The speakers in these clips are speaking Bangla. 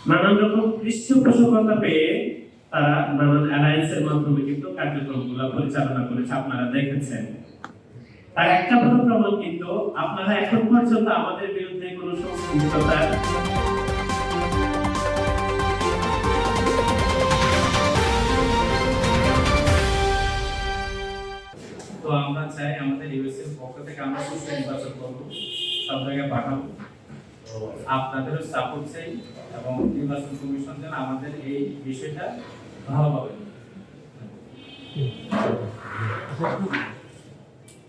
নানান রকম পৃষ্ঠপোষকতা পেয়ে তারা নানান অ্যালায়েন্সের মাধ্যমে কিন্তু কার্যক্রমগুলো পরিচালনা করেছে, আপনারা দেখেছেন। তার একটা বড় প্রমাণ কিন্তু আপনারা এখন পর্যন্ত আমাদের বিরুদ্ধে কোনো সংশ্লিষ্টতা তো আমরা চাই আমাদের ইউএসএর পক্ষ থেকে আমরা সুষ্ঠু নির্বাচন করবো, সব জায়গায় পাঠাবো। তো আপনাদেরও সাপোর্ট চাই এবং নির্বাচন কমিশন যেন আমাদের এই বিষয়টা ভালোভাবে।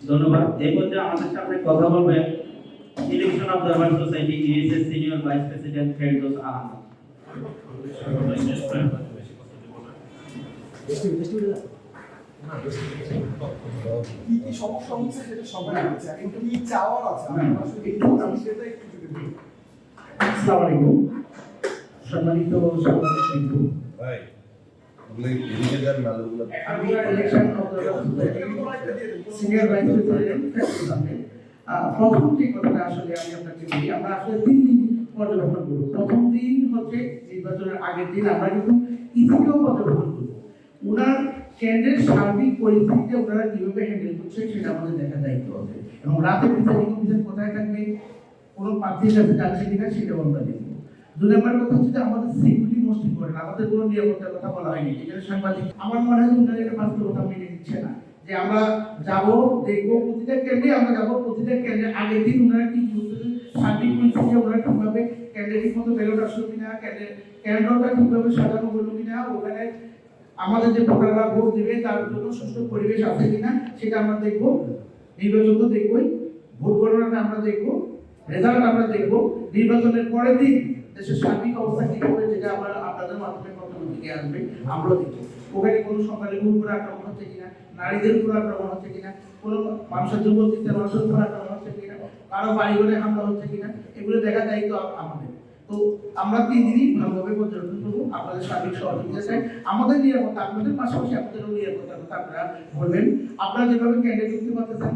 ধন্যবাদ। এই পর্যায়ে আমাদের সামনে কথা বলবেন election observer society USS senior vice president Ferdous Ahmed. কি কি সমস্যা হচ্ছে সেটা সবাই আছে, এখন কি চাওয়ার আছে আমরা আসলে একটু আমি সেটা একটু যদি বলি। আসসালামু আলাইকুম সম্মানিত সাংবাদিক বন্ধু, ভাই ওগুলো এদিকে যান না ওগুলো আমি election observer senior vice president Ferdous Ahmed. প্রথম যে কথাটা আসলে আমি আপনাকে বলি, আমরা আসলে 3 দিন পর্যবেক্ষণ করব। প্রথম দিন হচ্ছে নির্বাচনের আগের দিন আমরা কিন্তু ইসিকেও পর্যবেক্ষণ করব। ওনার কেন্দ্রের সার্বিক পরিস্থিতিতে ওনারা কিভাবে হ্যান্ডেল করছে সেটা আমাদের দেখার দায়িত্ব আছে, এবং রাতে প্রিসাইডিং অফিসার কোথায় থাকবে, কোনো প্রার্থীর কাছে যাচ্ছে কিনা সেটাও আমরা দেখবো। 2 নম্বর কথা হচ্ছে যে আমাদের সিকিউরিটি মোস্ট ইম্পর্টেন্ট, আমাদের কোনো নিরাপত্তার কথা বলা হয়নি। এখানে সাংবাদিক আমার মনে হয় ওনারা এটা বাস্তবতা মেনে নিচ্ছে না, যে আমরা যাব দেখবো প্রতিটা কেন্দ্রে, আমরা যাব প্রতিটা কেন্দ্রে আগের দিন ওনারা কি করতেছে, সার্বিক পরিস্থিতি ওনারা ঠিকভাবে কেন্দ্রে ঠিক মতো ব্যালট আসলো কিনা, কেন্দ্রটা ঠিকভাবে সাজানো হলো কিনা, ওখানে আমাদের যে ভোটাররা ভোট দেবে তার জন্য সুষ্ঠু পরিবেশ আছে কিনা সেটা আমরা দেখবো। নির্বাচন তো দেখবোই, ভোট গণনাটা আমরা দেখবো, রেজাল্ট আমরা দেখবো। নির্বাচনের পরের দিন দেশের সার্বিক অবস্থা কি হবে যেটা আমরা আপনাদের মাধ্যমে প্রথম দিকে আসবে আমরা দেখবো। ওখানে কোনো সংখ্যালঘুর উপর আক্রমণ হচ্ছে কিনা, নারীদের উপর আক্রমণ হচ্ছে কিনা, কোনো মানুষের যুবতীদের মানুষের উপর আক্রমণ হচ্ছে কিনা, কারো বাড়িঘরে হামলা হচ্ছে কিনা, এগুলো দেখার দায়িত্ব আমাদের। তো আমরা 3 দিনই ভালোভাবে পর্যবেক্ষণ করবো, আপনাদের সার্বিক সহযোগিতা চাই, আমাদের নিরাপত্তা, আপনাদের পাশাপাশি আপনাদেরও নিরাপত্তার কথা আপনারা বলবেন। আপনারা যেভাবে ক্যান্ডিডেট ঢুকতে পারতেছেন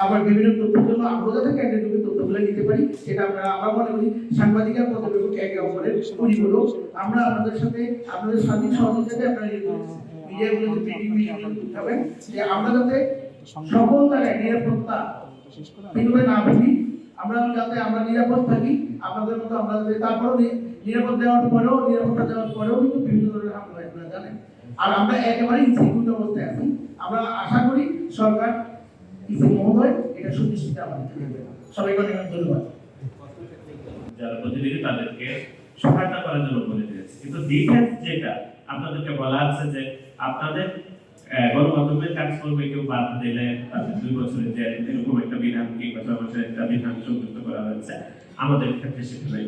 আবার বিভিন্ন তথ্যের জন্য আমরা যাতে ক্যান্ডিডেটের তথ্যগুলো নিতে পারি সেটা আমরা মনে করি সাংবাদিক আর পর্যবেক্ষক একে অপরের পরিপূরক। আমরা আপনাদের সাথে আপনাদের সার্বিক সহযোগিতাতে আপনারা মিডিয়াগুলোতে মিটিং উঠাবেন যে আমরা যাতে সকল জায়গায় নিরাপত্তা এগুলো না ভুলি, আমরা যাতে আমরা নিরাপদ থাকি আপনাদের মতো। আমরা যাতে তারপরেও নিরাপদ দেওয়ার পরেও নিরাপত্তা দেওয়ার পরেও কিন্তু বিভিন্ন ধরনের হামলা হয় আপনারা জানেন, আর আমরা একেবারে ইনসিকিউর অবস্থায় আছি। আমরা আশা করি সরকার ইসি মহোদয় এটা সুনিশ্চিত আমাদের করবে। সবাইকে অনেক ধন্যবাদ। যারা প্রতিনিধি তাদেরকে সহায়তা করার জন্য বলে দিয়েছে, কিন্তু ডিফেন্স যেটা আপনাদেরকে বলা আছে যে আপনাদের গণমাধ্যমের কাজকর্মে কেউ বাধা দিলে তাদের 2 বছরের জেল, এরকম একটা বিধান কিংবা 6 মাসের একটা বিধান সংযুক্ত করা হয়েছে, আমাদের ক্ষেত্রে সেটা নেই।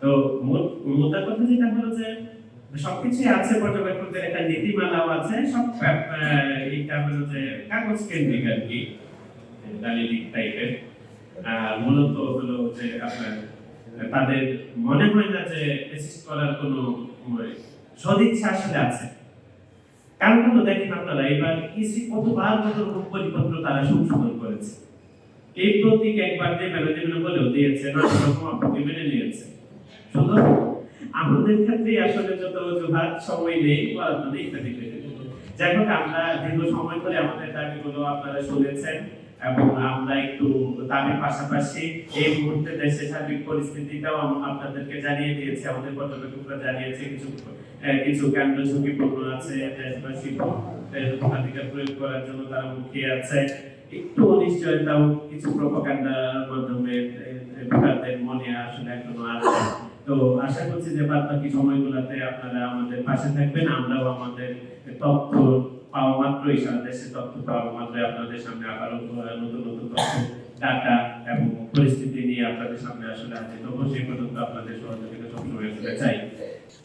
তো মোদ্দা কথা যেটা হলো যে সবকিছুই আছে, পর্যবেক্ষকদের একটা নীতিমালাও আছে, সব এইটা হলো যে কাগজ কেন্দ্রিক আর কি, ডালিলিক টাইপের। মূলত হলো যে আপনার তাদের মনে হয় না যে অ্যাসিস্ট করার কোনো সদিচ্ছা আসলে আছে। কারণ হলো দেখেন আপনারা এবার ইসি কতবার কত রকম পরিপত্র তারা সংশোধন করেছে, এই প্রতীক একবার দিয়ে ম্যানেজমেন্ট বলেও দিয়েছে, নানা রকম আপত্তি মেনে নিয়েছে। শুধু আমাদের ক্ষেত্রে আসলে যত অজুহাত সময় নেই, বরাদ্দ নেই ইত্যাদি। যাই হোক, আমরা দীর্ঘ সময় ধরে আমাদের দাবিগুলো আপনারা শুনেছেন এবং আমরা একটু দাবির পাশাপাশি এই মুহূর্তে দেশের সার্বিক পরিস্থিতিটাও আপনাদেরকে জানিয়ে দিয়েছি, আমাদের পর্যবেক্ষকরা জানিয়েছে কিছু কেন্দ্র ঝুঁকিপূর্ণ আছে, দেশবাসী ভোটাধিকার প্রয়োগ করার জন্য তারা মুখিয়ে আছে, একটু অনিশ্চয়তাও কিছু প্রোপাগান্ডার মাধ্যমে ভোটারদের মনে আসলে এখনো আছে। তো আশা করছি যে বাকি সময়গুলোতে আপনারা আমাদের পাশে থাকবেন, আমরাও আমাদের তথ্য পাওয়া মাত্রই, সারা দেশের তথ্য পাওয়া মাত্রই আপনাদের সামনে আবারও নতুন নতুন তথ্য, ডাটা এবং পরিস্থিতি নিয়ে আপনাদের সামনে আসলে হাজির হবো। সেই পর্যন্ত আপনাদের সহযোগিতা সবসময় আসলে চাই।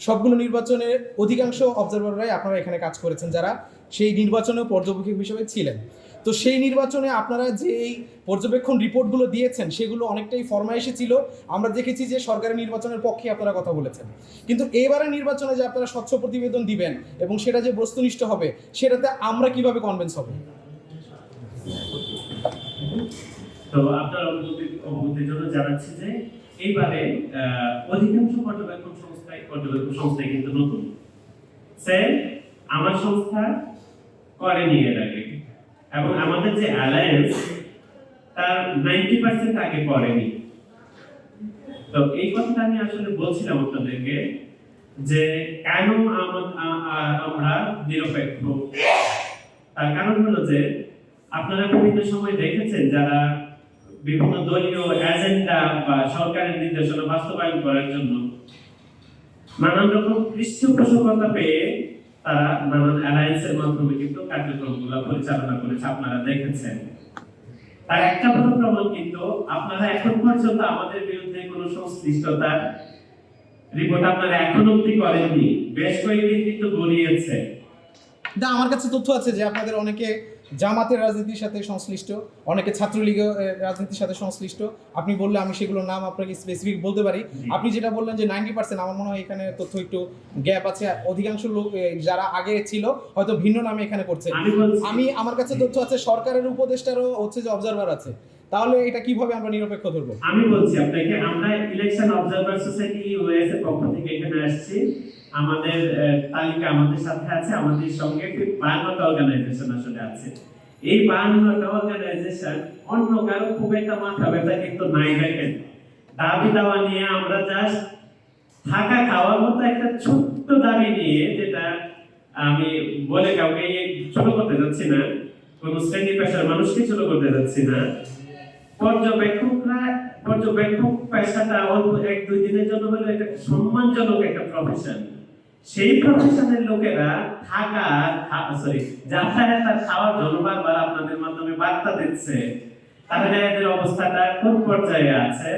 সবগুলো নির্বাচনে অধিকাংশ অবজারভাররাই আপনারা এখানে কাজ করেছেন, যারা সেই নির্বাচনে পর্যবেক্ষক হিসেবে ছিলেন। তো সেই নির্বাচনে আপনারা যে এই পর্যবেক্ষণ রিপোর্টগুলো দিয়েছেন সেগুলো অনেকটাই ফরমায়েশে ছিল। আমরা দেখেছি যে সরকারি নির্বাচনের পক্ষে আপনারা কথা বলেছেন, কিন্তু এবারের নির্বাচনে যে আপনারা স্বচ্ছ প্রতিবেদন দিবেন এবং সেটা যে বস্তুনিষ্ঠ হবে, সেটাতে আমরা কিভাবে কনভিন্স হব? তো আপনার অবগতির জন্য জানাচ্ছি যে এইবারে অধিকাংশ পর্যবেক্ষণ সংস্থায় কিন্তু নতুন। স্যার আমার সংস্থা করেনি এর আগে, এবং আমাদের যে অ্যালায়েন্স তার 90% আগে করেনি। তো এই কথাটা আমি আসলে বলছিলাম আপনাদেরকে যে কেন আমরা নিরপেক্ষ। তার কারণ হলো যে আপনারা বিভিন্ন সময় দেখেছেন যারা বিভিন্ন দলীয় এজেন্ডা বা সরকারের নির্দেশনা বাস্তবায়ন করার জন্য নানান রকম পৃষ্ঠপোষকতা পেয়ে তারা নানান অ্যালায়েন্সের মাধ্যমে কিন্তু কার্যক্রমগুলো পরিচালনা করেছে, আপনারা দেখেছেন। তার একটা বড় প্রমাণ কিন্তু আপনারা এখন পর্যন্ত আমাদের বিরুদ্ধে কোনো সংশ্লিষ্টতার রিপোর্ট আপনারা এখন অবধি করেননি, বেশ কয়েকদিন কিন্তু গড়িয়েছে। না, আমার কাছে তথ্য আছে যে আপনাদের অনেকে জামাতের রাজনীতির সাথে সংশ্লিষ্ট, অনেকে ছাত্রলীগের রাজনীতির সাথে সংশ্লিষ্ট। আপনি বললে আমি সেগুলোর নাম আপনাকে স্পেসিফিক বলতে পারি। আপনি যেটা বললেন যে 90%, আমার মনে হয় এখানে তথ্য একটু গ্যাপ আছে। অধিকাংশ লোক যারা আগে ছিল হয়তো ভিন্ন নামে এখানে করছে। আমার কাছে তথ্য আছে সরকারের উপদেষ্টারও হচ্ছে যে অবজারভার আছে। তাহলে এটা কিভাবে আমরা নিরপেক্ষ ধরবো? আমি বলছি আপনাকে, আমরা ইলেকশন অবজারভার সোসাইটি ইউএস এর পক্ষ থেকে এখানে আসছি। আমাদের তালিকা আমাদের সাথে আছে, আমাদের সঙ্গে 52টা অর্গানাইজেশন আসলে আছে। এই 52টা অর্গানাইজেশন অন্য কারো খুব একটা মাথা ব্যথা কিন্তু নাই। দেখেন, দাবি দাওয়া নিয়ে আমরা জাস্ট থাকা খাওয়ার মতো একটা ছোট্ট দাবি নিয়ে, যেটা আমি বলে কাউকে ছোট করতে যাচ্ছি না, কোন শ্রেণী পেশার মানুষকে ছোট করতে যাচ্ছি না। পর্যবেক্ষক পেশাটা অল্প 1-2 দিনের জন্য হলে একটা সম্মানজনক একটা প্রফেশন। সেই প্রফেশনের লোকেরা যাতায়াত আর খাওয়ার জন্য বারবার আপনাদের মাধ্যমে বার্তা দিচ্ছে। তাহলে এদের অবস্থাটা কোন পর্যায়ে আছে?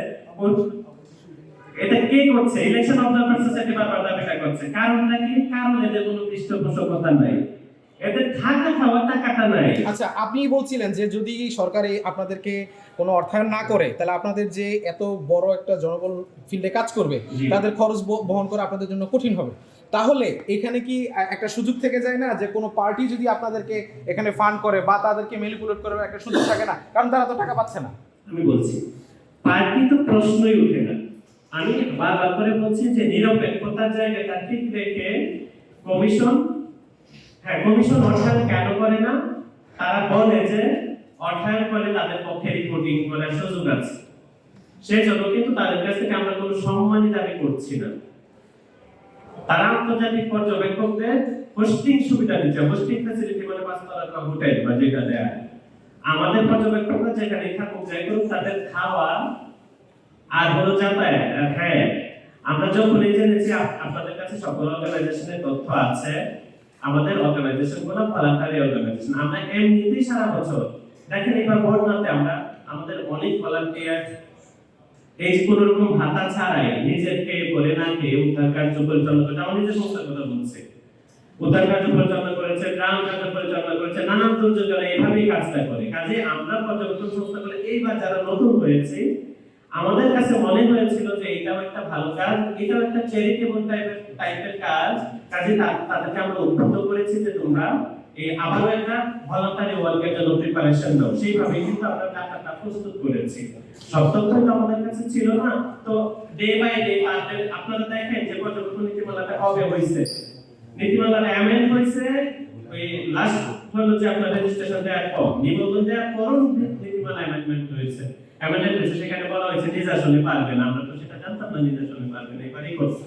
এটা কে করছে? ইলেকশন অবজারভার সোসাইটি বারবার দাবিটা করছে। কারণটা কি? কারণ এদের কোনো পৃষ্ঠপোষকতা নাই, এদের থাকা খাওয়া টাকাটা নাই। আচ্ছা, আপনি বলছিলেন যে যদি সরকার আপনাদেরকে কোনো অর্থায়ন না করে তাহলে আপনাদের যে এত বড় একটা জনবল ফিল্ডে কাজ করবে তাদের খরচ বহন করা আপনাদের জন্য কঠিন হবে। তাহলে এখানে কি একটা সুযোগ থেকে যায় না যে কোনো পার্টি যদি আপনাদেরকে এখানে ফান্ড করে বা তাদেরকে ম্যানিপুলেট করার একটা সুযোগ থাকে না? কারণ তারা তো টাকা পাচ্ছে না। আমি বলছি পার্টি তো প্রশ্নই উঠে না। আমি বারবার করে বলছি যে নিরপেক্ষতার জায়গাটা ঠিক রেখে কমিশন অর্থায়ন কেন করে না? তারা বলে যে অর্থায়ন করে তাদের পক্ষে রিপোর্টিং করার সুযোগ আছে, সেই জন্য কিন্তু তাদের কাছ থেকে আমরা কোনো সম্মানই দাবি করছি না। তারা আন্তর্জাতিক পর্যবেক্ষকদের হোস্টিং সুবিধা দিচ্ছে, হোস্টিং ফ্যাসিলিটি মানে 5 তলার হোটেল বা যেটা দেয়। আমাদের পর্যবেক্ষকরা যেখানে থাকুক যাই করুক, তাদের খাওয়া আর হলো যাতায়াত। হ্যাঁ, আমরা যখন এই জেনেছি আপনাদের কাছে সকল অর্গানাইজেশনের তথ্য আছে, আমাদের অর্গানাইজেশনগুলো ভলান্টারি অর্গানাইজেশন। আমরা এমনিতেই সারা বছর দেখেন, এবার বর্ণাতে আমাদের অনেক ভলান্টিয়ার এই কোনো রকম ভাতা ছাড়াই নিজেকে বলে না খেয়ে উদ্ধার কার্য পরিচালনা করে। আমার নিজের সংস্থার কথা বলছে, উদ্ধার কার্য পরিচালনা করেছে, গ্রাম কার্য পরিচালনা করেছে, নানান দুর্যোগে এইভাবেই কাজটা করে। কাজে আমরা পর্যবেক্ষণ সংস্থাগুলো এইবার যারা নতুন হয়েছে, আমাদের কাছে মনে হয়েছিল যে এটাও একটা ভালো কাজ, এটাও একটা চ্যারিটেবল টাইপের কাজ। কাজে তাদেরকে আমরা উদ্বুদ্ধ করেছি যে তোমরা এই আবারও একটা ভলান্টারি ওয়ার্কের জন্য প্রিপারেশন নাও। সেইভাবে কিন্তু আমরা টাকাটা প্রস্তুত করেছি। সব তথ্য তো আমাদের কাছে ছিল না, তো ডে বাই ডে আপনারা দেখেন যে পর্যবেক্ষণ নীতিমালাটা কবে হয়েছে, নীতিমালাটা অ্যামেন্ড হয়েছে। ওই লাস্ট হলো যে আপনার রেজিস্ট্রেশন দেওয়ার পর, নিবন্ধন দেওয়ার পর নীতিমালা অ্যামেন্ডমেন্ট হয়েছে। সেখানে বলা হয়েছে নির্বাচনে পারবে না, আমরা তো সেটা জানতাম না নির্বাচনে পারবে না, এবারই করছে।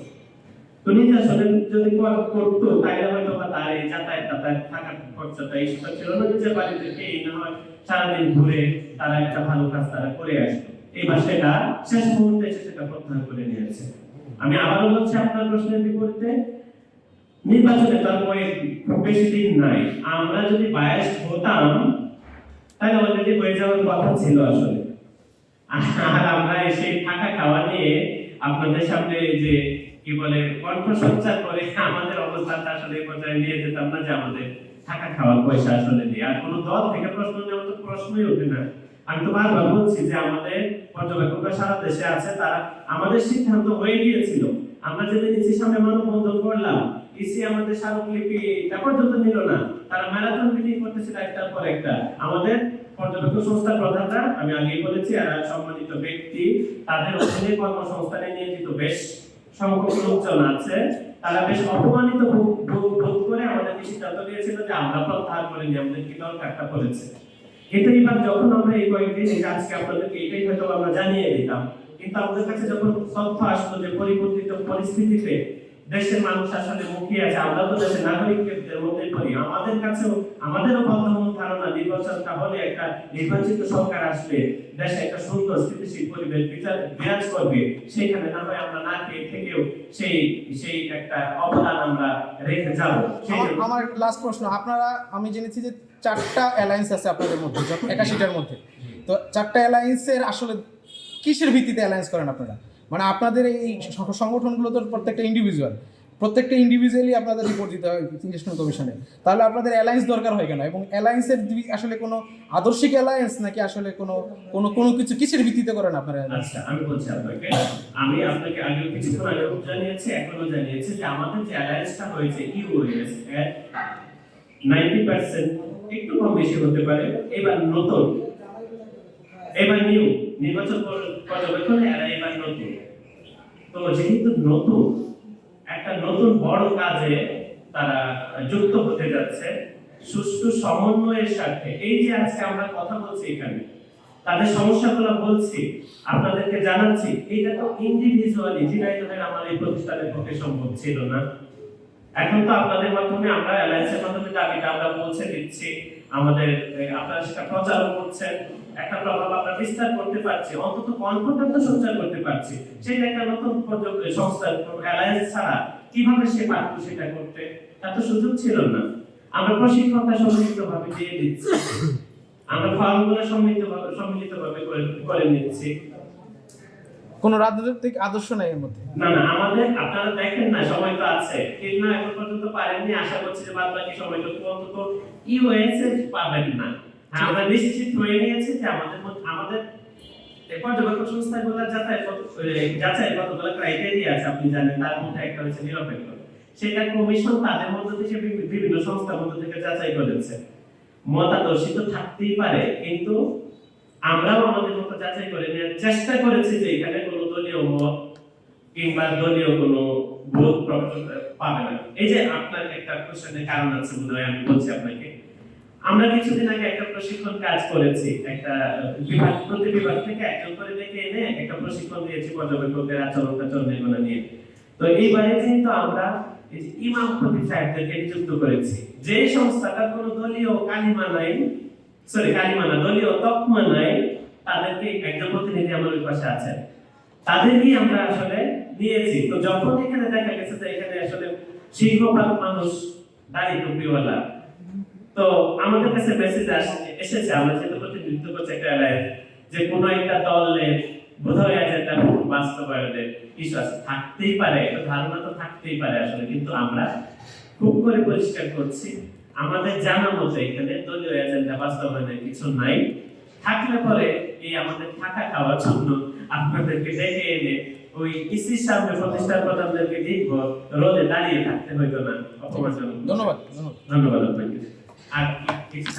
তো নির্বাচনে যদি করতো তাহলে হয়তো বা তার এই যাতায়াত থাকার খরচাটা এই সেটা ছিল না, নিজের বাড়ি থেকে এই না হয় সারাদিন ঘুরে তারা একটা ভালো কাজ তারা করে আসতো। এইবার সেটা শেষ মুহূর্তে এসে সেটা প্রত্যাহার করে নিয়েছে। আমি আবারও বলছি আপনার প্রশ্নের বিপরীতে, নির্বাচনে তার খুব বেশি দিন নাই। আমরা যদি বায়াস হতাম তাহলে অলরেডি হয়ে যাওয়ার কথা ছিল আসলে। আর আমরা এসে থাকা খাওয়া নিয়ে আপনাদের সামনে যে কি বলে কণ্ঠসঞ্চার করে আমাদের অবস্থাটা আসলে এই পর্যায়ে নিয়ে যেতাম না যে আমাদের থাকা খাওয়ার পয়সা আসলে নেই। আর কোনো দল থেকে প্রশ্ন নেওয়ার তো প্রশ্নই ওঠে না। আমি তো বারবার বলছি যে আমাদের পর্যবেক্ষকরা সারা দেশে আছে, তারা আমাদের সিদ্ধান্ত হয়ে গিয়েছিল। আমরা যেদিন ইসির সামনে মানববন্ধন করলাম, ইসি আমাদের স্মারকলিপি এটা পর্যন্ত নিল না, তারা ম্যারাথন মিটিং করতেছিল একটার পর একটা। আমাদের পর্যবেক্ষণ সংস্থার প্রধানরা আমি আগেই বলেছি এরা সম্মানিত ব্যক্তি, তাদের অধীনে কর্মসংস্থানে নিয়োজিত বেশ সংখ্যক লোকজন আছে। তারা বেশ অপমানিত বোধ করে আমাদেরকে সিদ্ধান্ত নিয়েছিল যে আমরা প্রত্যাহার করে নিই, আমাদের কি দরকারটা পড়েছে। কিন্তু এবার যখন আমরা এই কয়েকদিন এই আজকে আপনাদেরকে এটাই হয়তো আমরা জানিয়ে দিতাম, কিন্তু আমাদের কাছে যখন তথ্য আসলো যে পরিবর্তিত পরিস্থিতিতে দেশের মানুষ আসলে মুখিয়ে আছে, আমরা তো দেশের নাগরিকদের মধ্যে পড়ি, আমাদের কাছেও আমাদেরও বদ্ধমূল ধারণা নির্বাচনটা হলে একটা নির্বাচিত সরকার আসবে, দেশে একটা সুন্দর স্থিতিশীল পরিবেশ বিরাজ করবে, সেখানে না হয় আমরা না খেয়ে থেকেও সেই একটা অবদান আমরা রেখে যাব। আমার লাস্ট প্রশ্ন, আপনারা আমি জেনেছি যে 4টা অ্যালায়েন্স আছে আপনাদের মধ্যে 81টার মধ্যে, তো 4টা অ্যালায়েন্সের আসলে কিসের ভিত্তিতে অ্যালায়েন্স করেন আপনারা? মানে আপনাদের এই সংগঠনগুলো তো প্রত্যেকটা ইন্ডিভিজুয়ালি আপনাদের রিপোর্ট দিতে হয় ইলেকশন কমিশনে, তাহলে আপনাদের অ্যালায়েন্স দরকার হয় কেন? এবং অ্যালায়েন্সের আসলে কোনো আদর্শিক অ্যালায়েন্স নাকি আসলে কোনো কিছু কিসের ভিত্তিতে করেন আপনারা? আচ্ছা, আমি বলছি আপনাকে আগেও কিছুক্ষণ আগে জানিয়েছি, এখনো জানিয়েছি যে আমাদের যে অ্যালায়েন্সটা হয়েছে ইউএস এর 90% একটু কম বেশি হতে পারে, এবার নতুন, এবার নিউ নির্বাচন পর্যবেক্ষণে এরা এবার নতুন। তো যেহেতু নতুন, একটা নতুন বড় কাজে তারা যুক্ত হতে যাচ্ছে সুষ্ঠু সমন্বয়ের সাথে। এই যে আজকে আমরা কথা বলছি এখানে, তাদের সমস্যাগুলো বলছি, আপনাদেরকে জানাচ্ছি, এটা তো ইন্ডিভিজুয়ালি ঝিনাইদহের আমার এই প্রতিষ্ঠানের পক্ষে সম্ভব ছিল না। এখন তো আপনাদের মাধ্যমে আমরা অ্যালায়েন্সের মাধ্যমে দাবিটা আমরা পৌঁছে দিচ্ছি, আমাদের আপনারা সেটা প্রচারও করছেন, একটা প্রভাব আমরা বিস্তার করতে পারছি, অন্তত কনফিডেন্স তো সঞ্চার করতে পারছি। সেটা একটা নতুন সংস্থা অ্যালায়েন্স ছাড়া কিভাবে সে পারত সেটা করতে? তার তো সুযোগ ছিল না। আমরা প্রশিক্ষণটা সম্মিলিতভাবে দিয়ে দিচ্ছি, আমরা ফর্মগুলো সম্মিলিতভাবে করে নিচ্ছি। কোনো রাজনৈতিক আদর্শ নাই এর মধ্যে? না, আমাদের আপনারা দেখেন না, সময় তো আছে, কিন্তু এখন পর্যন্ত পারেননি। আশা করছি যে বাদ বাকি সময়টা অন্তত ইউএস এর পাবেন না। আমরা নিশ্চিত হয়ে নিয়েছি যে আমাদের পর্যবেক্ষণ সংস্থাগুলো যাচাই কতগুলো ক্রাইটেরিয়া আছে আপনি জানেন, তার মধ্যে একটা হচ্ছে নিরপেক্ষ। সেটা কমিশন তাদের মধ্যে থেকে বিভিন্ন সংস্থার মধ্যে থেকে যাচাই করেছে। মতাদর্শী তো থাকতেই পারে, কিন্তু আমরাও আমাদের মতো যাচাই করে নেওয়ার চেষ্টা করেছি যে এখানে কোনো দলীয় মত কিংবা দলীয় কোনো বোধ পাবে না। এই যে আপনার একটা কোশ্চেনের কারণ আছে বোধহয়, আমি বলছি আপনাকে, আমরা কিছুদিন আগে একটা প্রশিক্ষণ কাজ করেছি, একটা প্রতি বিভাগ থেকে একজন করে ডেকে এনে একটা প্রশিক্ষণ দিয়েছি পর্যবেক্ষকদের আচরণ নিয়ে। তো এইবারে যেহেতু আমরা এই যে ইমাম খতিব সাহেবদেরকে নিযুক্ত করেছি, যে সংস্থাটার কোনো দলীয় কালিমা নাই, দলীয় তকমা নাই, তাদেরকে একজন প্রতিনিধি আমার ওই পাশে আছেন, তাদেরকেই আমরা আসলে নিয়েছি। তো যখন এখানে দেখা গেছে যে এখানে আসলে সিংহভাগ মানুষ দাড়ি টুপিওয়ালা, তো আমাদের কাছে মেসেজ এসেছে, আমরা যেহেতু প্রতিনিধিত্ব করছি একটা এলাকায়, যে কোনো একটা দলের বোধহয় এজেন্ডা বাস্তবায়নের ইস্যু আছে, থাকতেই পারে, একটা ধারণা তো থাকতেই পারে আসলে। কিন্তু আমরা খুব করে পরিষ্কার করছি, আমাদের জানা মতো এখানে দলীয় এজেন্ডা বাস্তবায়নের কিছু নাই। থাকলে পরে এই আমাদের থাকা খাওয়ার জন্য আপনাদেরকে ডেকে এনে ওই ইসির সামনে প্রতিষ্ঠান প্রধানদেরকে দীর্ঘ রোদে দাঁড়িয়ে থাকতে হইতো না, অপমানজনক। ধন্যবাদ আপনাকে। আর কিছু